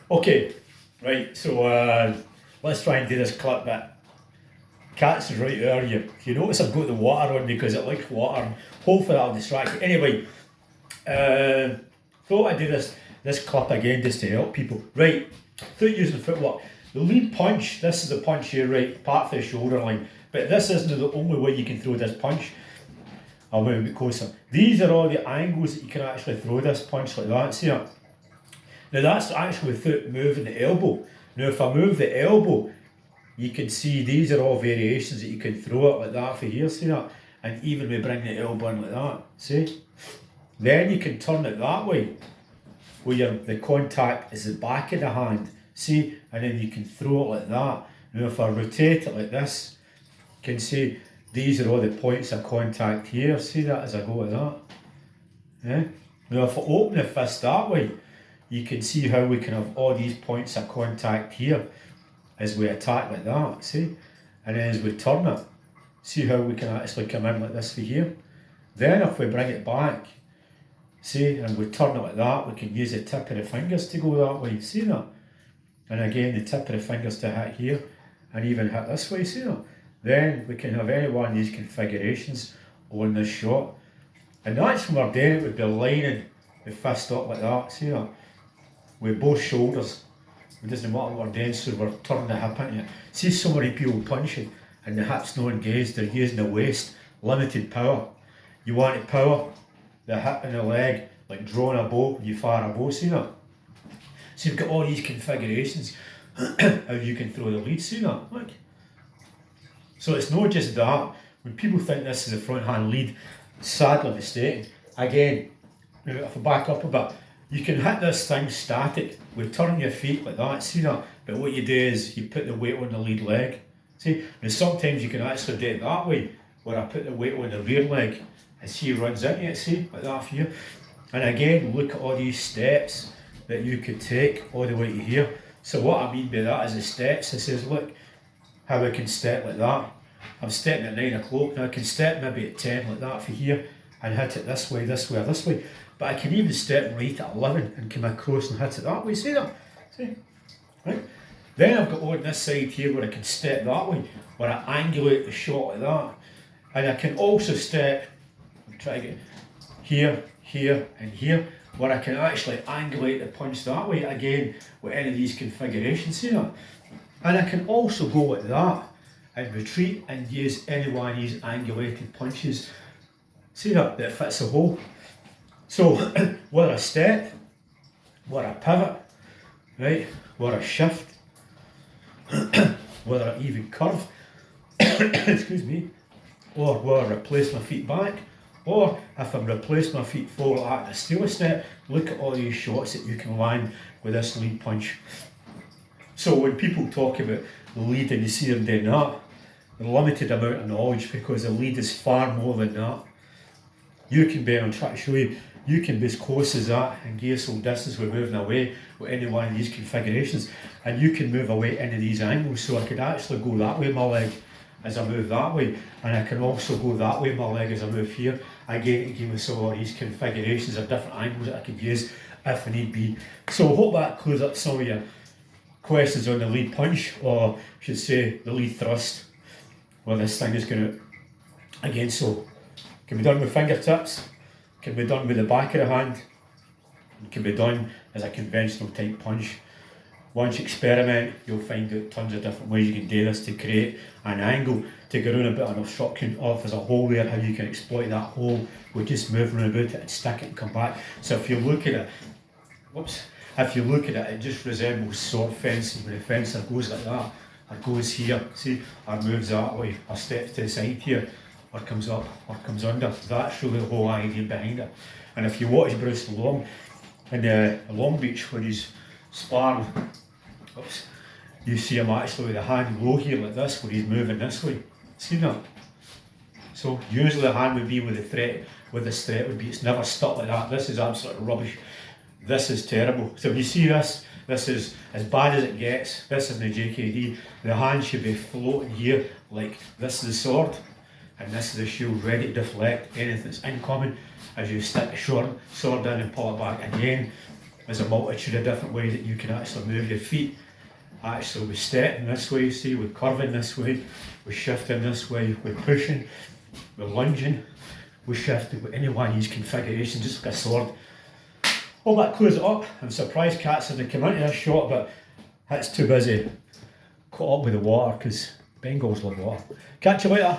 Okay, right, so let's try and do this clip bit. Cat's is right there. You notice I've got the water on because it likes water, and hopefully that'll distract you. Anyway, thought I'd do this clip again just to help people. Right, through using footwork. The lead punch, this is the punch here, right, apart from the shoulder line. But this isn't the only way you can throw this punch. I'll move a bit closer. These are all the angles that you can actually throw this punch like that. See that? Now that's actually without moving the elbow. Now if I move the elbow, you can see these are all variations that you can throw it like that for here, see that? And even we bring the elbow in like that, see? Then you can turn it that way, where the contact is the back of the hand, see? And then you can throw it like that. Now if I rotate it like this, you can see these are all the points of contact here, see that as I go like that? Yeah? Now if I open the fist that way, you can see how we can have all these points of contact here as we attack like that, see? And then as we turn it, see how we can actually come in like this for here? Then if we bring it back, see, and we turn it like that, we can use the tip of the fingers to go that way, see that? And again, the tip of the fingers to hit here, and even hit this way, see that? Then we can have any one of these configurations on this shot. And that's when we're doing it, we'd be lining the fist up like that, see that? With both shoulders. It doesn't matter what we're doing, so we're turning the hip into it. See so many people punching and the hip's not engaged, they're using the waist, limited power. You want it power, the hip and the leg, like drawing a bow, you fire a bow, see that? So you've got all these configurations, how you can throw the lead, see that? Look. So it's not just that, when people think this is a front hand lead, sadly mistaken. Again, if I back up a bit, you can hit this thing static with turning your feet like that, see that? But what you do is you put the weight on the lead leg, see? And sometimes you can actually do it that way, where I put the weight on the rear leg and see it runs into it, see? Like that for you. And again, look at all these steps that you could take all the way to here. So what I mean by that is the steps. It says, look how I can step like that. I'm stepping at 9 o'clock, now I can step maybe at 10 like that for here and hit it this way, this way, or this way. But I can even step right at 11 and come across and hit it that way, see that? See? Right? Then I've got on this side here where I can step that way, where I angulate the shot like that. And I can also step, try to get here, here, and here, where I can actually angulate the punch that way, again, with any of these configurations, see that? And I can also go like that, and retreat and use any one of these angulated punches, see that fits the hole. So, where I step, where I pivot, right, where I shift, where I even curve, excuse me, or where I replace my feet back, or if I'm replacing my feet forward at a steal step, look at all these shots that you can land with this lead punch. So when people talk about the lead and you see them doing that, they're limited amount of knowledge because the lead is far more than that. You can be, I'm trying to show you, you can be as close as that and gain some distance with moving away with any one of these configurations, and you can move away into these angles. So I could actually go that way with my leg as I move that way, and I can also go that way with my leg as I move here. Again, to give me some of these configurations of different angles that I could use if I need be. So I hope that clears up some of your questions on the lead punch, or I should say the lead thrust, where this thing is going to, again, so can be done with fingertips, can be done with the back of the hand, it can be done as a conventional type punch. Once you experiment, you'll find out tons of different ways you can do this to create an angle, to get around a bit of an obstruction, or if there's a hole there, how you can exploit that hole with just moving about it and stick it and come back. So if you look at it, if you look at it, it just resembles sword fencing, when the fencer goes like that, or goes here, see, or moves that way, or steps to the side here, or comes up, or comes under. That's really the whole idea behind it. And if you watch Bruce Long in Long Beach when he's sparring, you see him actually with the hand low here like this, where he's moving this way. See that? So usually the hand would be with the threat, with this threat would be, it's never stuck like that. This is absolute rubbish. This is terrible. So if you see this, this is as bad as it gets. This is the JKD. The hand should be floating here like this is the sword, and this is the shield, ready to deflect anything that's incoming as you stick the sword in and pull it back again. there's a multitude of different ways that you can actually move your feet. Actually, we're stepping this way, see, we're curving this way, we're shifting this way, we're pushing, we're lunging, we're shifting with any one of these configurations, just like a sword. All that clears it up. I'm surprised Cats didn't come into this shot, but it's too busy caught up with the water because Bengals love water. Catch you later.